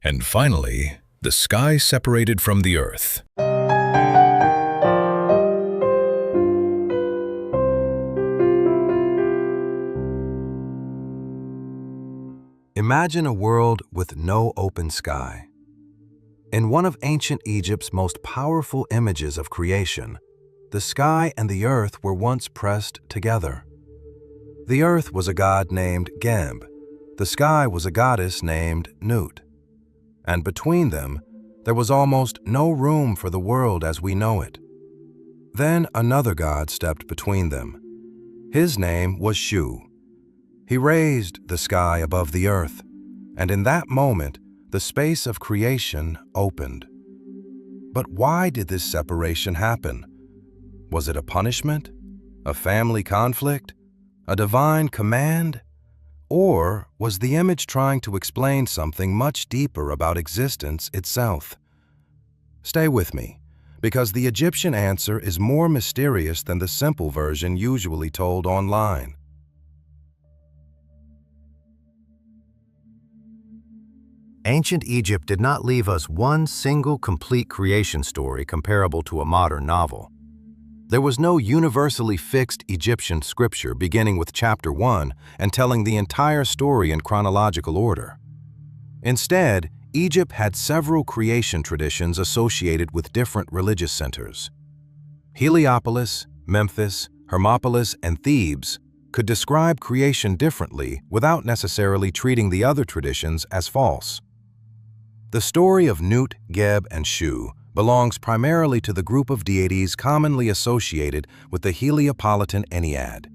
And finally, the sky separated from the earth. Imagine a world with no open sky. In one of ancient Egypt's most powerful images of creation, the sky and the earth were once pressed together. The earth was a god named Geb. The sky was a goddess named Nut. And between them, there was almost no room for the world as we know it. Then another god stepped between them. His name was Shu. He raised the sky above the earth, and in that moment, the space of creation opened. But why did this separation happen? Was it a punishment? A family conflict? A divine command? Or was the image trying to explain something much deeper about existence itself? Stay with me, because the Egyptian answer is more mysterious than the simple version usually told online. Ancient Egypt did not leave us one single complete creation story comparable to a modern novel. There was no universally fixed Egyptian scripture beginning with chapter 1 and telling the entire story in chronological order. Instead, Egypt had several creation traditions associated with different religious centers. Heliopolis, Memphis, Hermopolis, and Thebes could describe creation differently without necessarily treating the other traditions as false. The story of Nut, Geb, and Shu belongs primarily to the group of deities commonly associated with the Heliopolitan Ennead.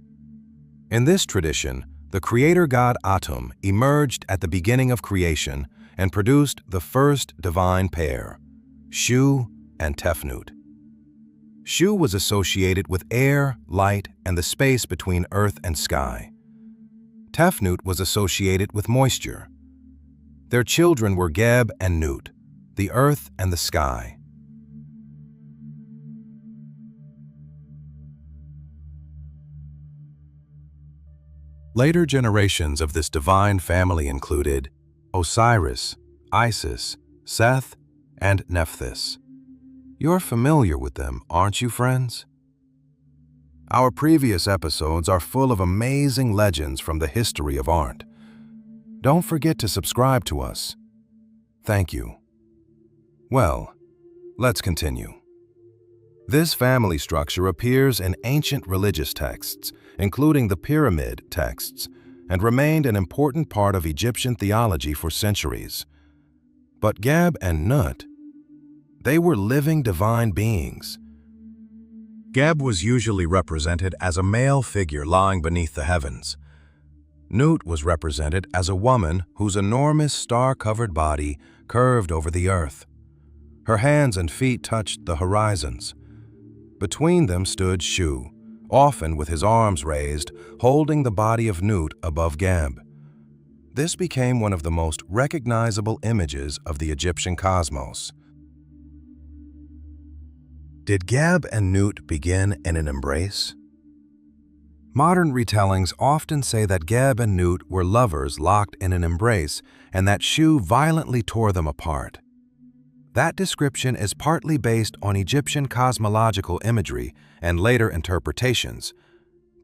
In this tradition, the creator god Atum emerged at the beginning of creation and produced the first divine pair, Shu and Tefnut. Shu was associated with air, light, and the space between earth and sky. Tefnut was associated with moisture. Their children were Geb and Nut, the earth and the sky. Later generations of this divine family included Osiris, Isis, Seth, and Nephthys. You're familiar with them, aren't you, friends? Our previous episodes are full of amazing legends from the history of art. Don't forget to subscribe to us. Thank you. Well, let's continue. This family structure appears in ancient religious texts, including the pyramid texts, and remained an important part of Egyptian theology for centuries. But Geb and Nut, they were living divine beings. Geb was usually represented as a male figure lying beneath the heavens. Nut was represented as a woman whose enormous star-covered body curved over the earth. Her hands and feet touched the horizons. Between them stood Shu, often with his arms raised, holding the body of Nut above Geb. This became one of the most recognizable images of the Egyptian cosmos. Did Geb and Nut begin in an embrace? Modern retellings often say that Geb and Nut were lovers locked in an embrace and that Shu violently tore them apart. That description is partly based on Egyptian cosmological imagery and later interpretations,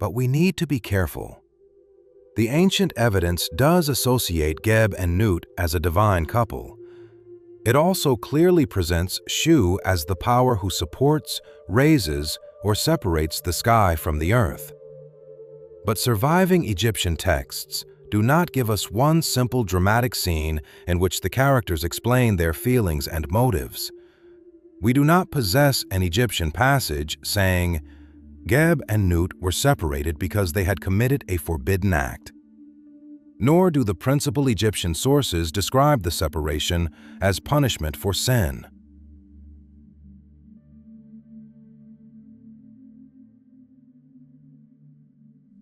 but we need to be careful. The ancient evidence does associate Geb and Nut as a divine couple. It also clearly presents Shu as the power who supports, raises, or separates the sky from the earth. But surviving Egyptian texts do not give us one simple dramatic scene in which the characters explain their feelings and motives. We do not possess an Egyptian passage saying, Geb and Nut were separated because they had committed a forbidden act. Nor do the principal Egyptian sources describe the separation as punishment for sin.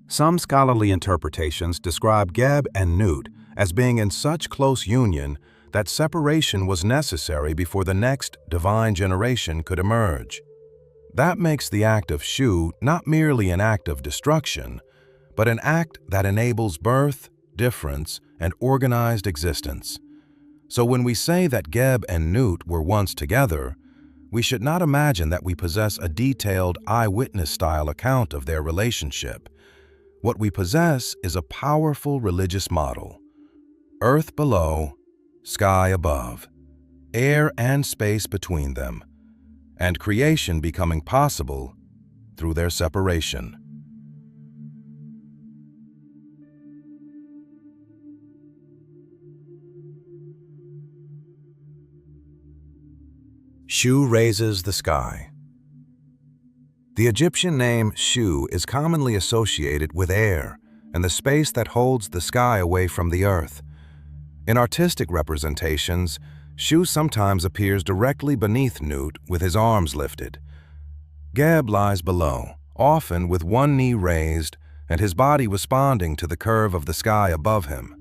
Some scholarly interpretations describe Geb and Nut as being in such close union that separation was necessary before the next divine generation could emerge. That makes the act of Shu not merely an act of destruction, but an act that enables birth, difference, and organized existence. So when we say that Geb and Nut were once together, we should not imagine that we possess a detailed eyewitness-style account of their relationship. What we possess is a powerful religious model: earth below, sky above, air and space between them, and creation becoming possible through their separation. Shu raises the sky. The Egyptian name Shu is commonly associated with air and the space that holds the sky away from the earth. In artistic representations, Shu sometimes appears directly beneath Nut with his arms lifted. Geb lies below, often with one knee raised and his body responding to the curve of the sky above him.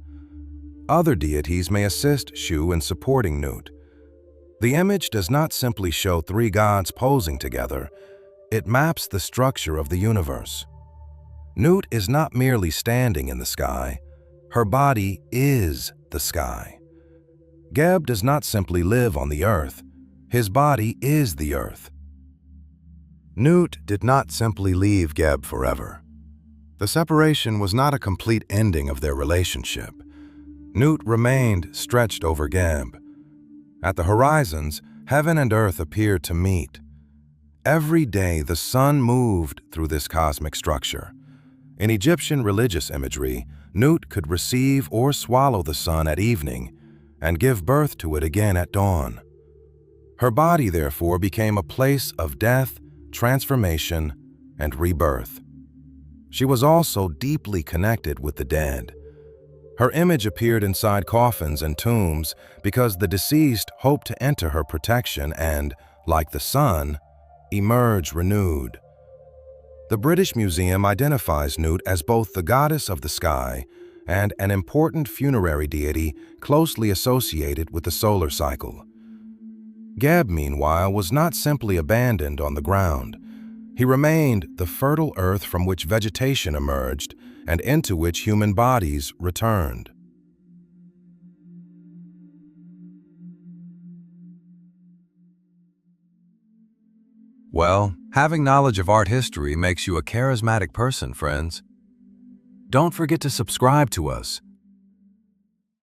Other deities may assist Shu in supporting Nut. The image does not simply show three gods posing together, it maps the structure of the universe. Nut is not merely standing in the sky, her body is the sky. Geb does not simply live on the earth, his body is the earth. Nut did not simply leave Geb forever. The separation was not a complete ending of their relationship. Nut remained stretched over Geb. At the horizons, heaven and earth appeared to meet. Every day the sun moved through this cosmic structure. In Egyptian religious imagery, Nut could receive or swallow the sun at evening and give birth to it again at dawn. Her body, therefore, became a place of death, transformation, and rebirth. She was also deeply connected with the dead. Her image appeared inside coffins and tombs because the deceased hoped to enter her protection and, like the sun, emerge renewed. The British Museum identifies Nut as both the goddess of the sky and an important funerary deity closely associated with the solar cycle. Geb, meanwhile, was not simply abandoned on the ground. He remained the fertile earth from which vegetation emerged and into which human bodies returned. Well, having knowledge of art history makes you a charismatic person, friends. Don't forget to subscribe to us